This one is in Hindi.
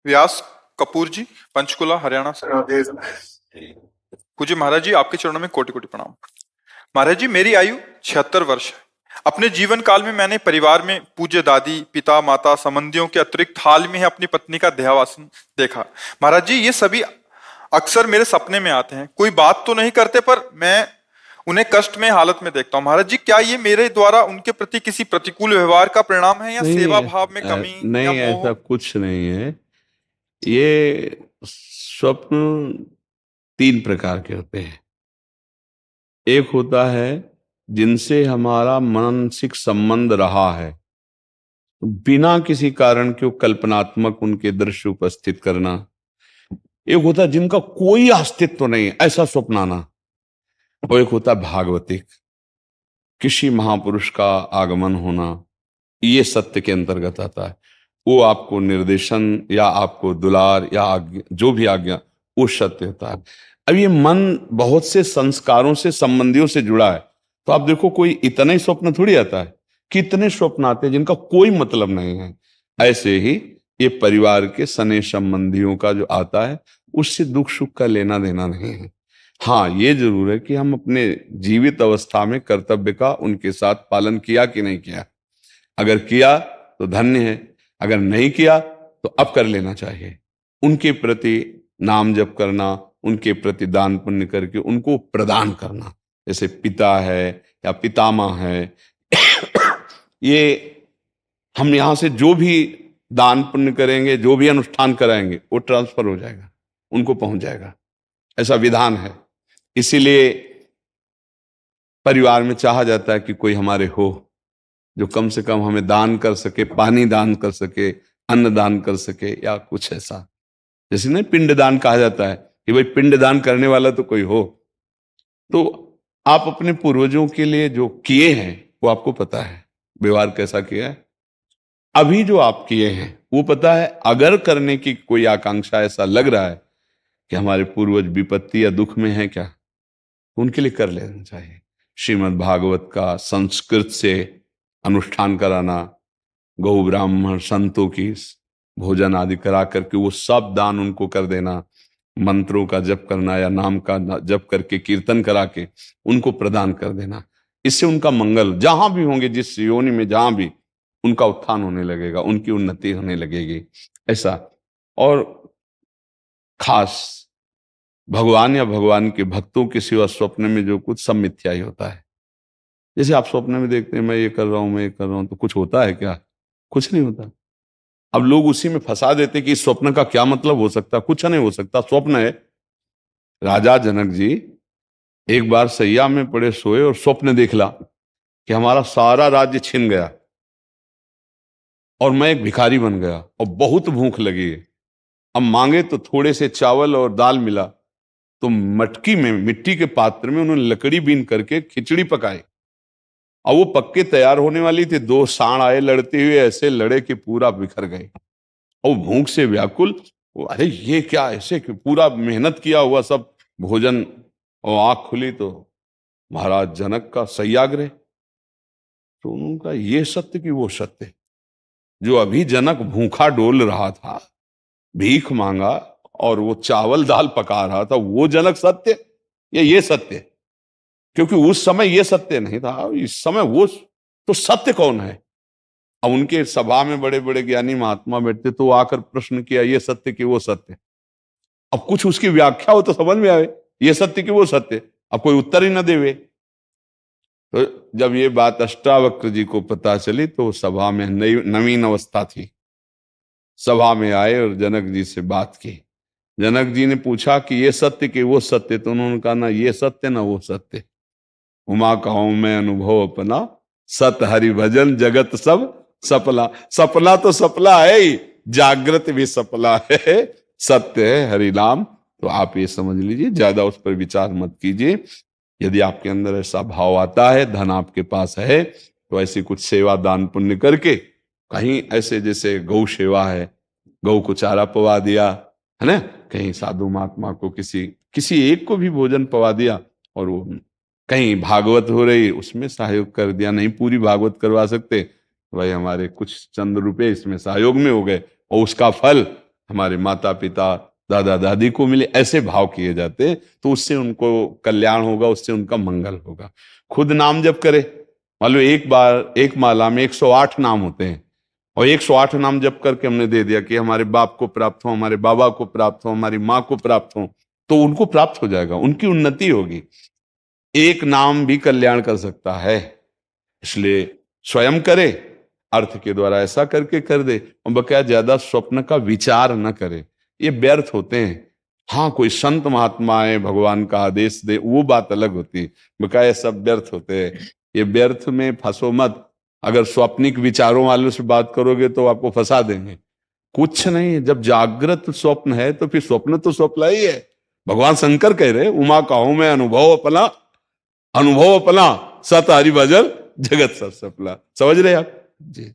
व्यास कपूर जी, पंचकुला, हरियाणा से। पूज्य महाराज जी, आपके चरणों में कोटि कोटि प्रणाम। महाराज जी, मेरी आयु 76 वर्ष है। अपने जीवन काल में मैंने परिवार में पूज्य दादी, पिता, माता, संबंधियों के अतिरिक्त हाल में ही अपनी पत्नी का देहावसान देखा। महाराज जी, ये सभी अक्सर मेरे सपने में आते हैं। कोई बात तो नहीं करते, पर मैं उन्हें कष्ट में हालत में देखता हूँ। महाराज जी, क्या ये मेरे द्वारा उनके प्रति किसी प्रतिकूल व्यवहार का परिणाम है, या नहीं, सेवा भाव में कमी, या नहीं, मोह? ऐसा कुछ नहीं है। ये स्वप्न तीन प्रकार के होते हैं। एक होता है जिनसे हमारा मानसिक संबंध रहा है, बिना किसी कारण के कल्पनात्मक उनके दृश्य उपस्थित करना। एक होता है जिनका कोई अस्तित्व नहीं, ऐसा स्वप्न आना। और एक होता है भागवतिक, किसी महापुरुष का आगमन होना। ये सत्य के अंतर्गत आता है। वो आपको निर्देशन या आपको दुलार या आज्ञा, जो भी आज्ञा, वो सत्य होता है। अब ये मन बहुत से संस्कारों से, संबंधियों से जुड़ा है, तो आप देखो कोई इतना ही स्वप्न थोड़ी आता है, कितने स्वप्न आते हैं जिनका कोई मतलब नहीं है। ऐसे ही ये परिवार के सने संबंधियों का जो आता है, उससे दुख सुख का लेना देना नहीं है। हाँ, ये जरूर है कि हम अपने जीवित अवस्था में कर्तव्य का उनके साथ पालन किया कि नहीं किया। अगर किया तो धन्य है, अगर नहीं किया तो अब कर लेना चाहिए। उनके प्रति नाम जप करना, उनके प्रति दान पुण्य करके उनको प्रदान करना, जैसे पिता है या पितामह है। ये हम यहां से जो भी दान पुण्य करेंगे, जो भी अनुष्ठान कराएंगे, वो ट्रांसफर हो जाएगा, उनको पहुंच जाएगा। ऐसा विधान है। इसीलिए परिवार में चाहा जाता है कि कोई हमारे हो जो कम से कम हमें दान कर सके, पानी दान कर सके, अन्न दान कर सके, या कुछ ऐसा। जैसे नहीं पिंड दान कहा जाता है कि भाई पिंड दान करने वाला तो कोई हो। तो आप अपने पूर्वजों के लिए जो किए हैं वो आपको पता है, व्यवहार कैसा किया है। अभी जो आप किए हैं वो पता है। अगर करने की कोई आकांक्षा, ऐसा लग रहा है कि हमारे पूर्वज विपत्ति या दुख में है क्या, तो उनके लिए कर लेना चाहिए। श्रीमद् भागवत का संस्कृत से अनुष्ठान कराना, गौ ब्राह्मण संतों की भोजन आदि करा करके वो सब दान उनको कर देना, मंत्रों का जप करना या नाम का जप करके कीर्तन करा के उनको प्रदान कर देना। इससे उनका मंगल, जहां भी होंगे, जिस योनि में जहां भी, उनका उत्थान होने लगेगा, उनकी उन्नति होने लगेगी। ऐसा। और खास भगवान या भगवान के भक्तों के सिवा स्वप्न में जो कुछ, सब मिथ्या ही होता है। जैसे आप स्वप्न में देखते हैं मैं ये कर रहा हूं, मैं ये कर रहा हूं, तो कुछ होता है क्या? कुछ नहीं होता। अब लोग उसी में फंसा देते कि इस स्वप्न का क्या मतलब हो सकता, कुछ नहीं हो सकता, स्वप्न है। राजा जनक जी एक बार सैया में पड़े सोए और स्वप्न देख ला कि हमारा सारा राज्य छिन गया और मैं एक भिखारी बन गया और बहुत भूख लगी है। अब मांगे तो थोड़े से चावल और दाल मिला, तो मटकी में, मिट्टी के पात्र में उन्होंने लकड़ी बीन करके खिचड़ी पकाई। और वो पक्के तैयार होने वाली थी, दो सांड आए लड़ते हुए, ऐसे लड़े कि पूरा बिखर गए। और भूख से व्याकुल, अरे ये क्या, ऐसे कि पूरा मेहनत किया हुआ सब भोजन, और आंख खुली तो महाराज जनक का सत्याग्रह। तो उनका ये सत्य कि वो सत्य, जो अभी जनक भूखा डोल रहा था, भीख मांगा और वो चावल दाल पका रहा था, वो जनक सत्य या ये सत्य? क्योंकि उस समय ये सत्य नहीं था, इस समय वो तो सत्य कौन है? अब उनके सभा में बड़े बड़े ज्ञानी महात्मा बैठते, तो आकर प्रश्न किया, ये सत्य कि वो सत्य? अब कुछ उसकी व्याख्या हो तो समझ में आवे, ये सत्य कि वो सत्य। अब कोई उत्तर ही ना देवे। तो जब ये बात अष्टावक्र जी को पता चली, तो सभा में नवीन अवस्था थी, सभा में आए और जनक जी से बात की। जनक जी ने पूछा कि ये सत्य कि वो सत्य? तो उन्होंने कहा, ना ये सत्य ना वो सत्य। उमा कहूं मैं अनुभव अपना, सत हरि भजन जगत सब सपला। सपना तो सपला है ही, जागृत भी सपला है, सत्य है हरि नाम। तो आप ये समझ लीजिए, ज्यादा उस पर विचार मत कीजिए। यदि आपके अंदर ऐसा भाव आता है, धन आपके पास है, तो ऐसी कुछ सेवा दान पुण्य करके, कहीं ऐसे जैसे गौ सेवा है, गौ को चारा पवा दिया है ना, कहीं साधु महात्मा को किसी एक को भी भोजन पवा दिया, और वो कहीं भागवत हो रही उसमें सहयोग कर दिया। नहीं पूरी भागवत करवा सकते, भाई हमारे कुछ चंद रुपए इसमें सहयोग में हो गए, और उसका फल हमारे माता पिता दादा दादी को मिले, ऐसे भाव किए जाते हैं, तो उससे उनको कल्याण होगा, उससे उनका मंगल होगा। खुद नाम जप करे, मान लो एक बार एक माला में 108 नाम होते हैं, और 108 नाम जप करके हमने दे दिया कि हमारे बाप को प्राप्त हो, हमारे बाबा को प्राप्त हो, हमारी माँ को प्राप्त हो, तो उनको प्राप्त हो जाएगा, उनकी उन्नति होगी। एक नाम भी कल्याण कर सकता है, इसलिए स्वयं करे, अर्थ के द्वारा ऐसा करके कर दे, और बकाया ज्यादा स्वप्न का विचार न करे, ये व्यर्थ होते हैं। हाँ, कोई संत महात्मा है, भगवान का आदेश दे, वो बात अलग होती है, बकाया सब व्यर्थ होते हैं। ये व्यर्थ में फंसो मत। अगर स्वप्निक विचारों वालों से बात करोगे तो आपको फंसा देंगे। कुछ नहीं है, जब जागृत स्वप्न है तो फिर स्वप्न तो स्वप्न ही है। भगवान शंकर कह रहे, उमा कहूं मैं अनुभव अपना सत हरि भजन जगत सब सफला। समझ रहे आप जी?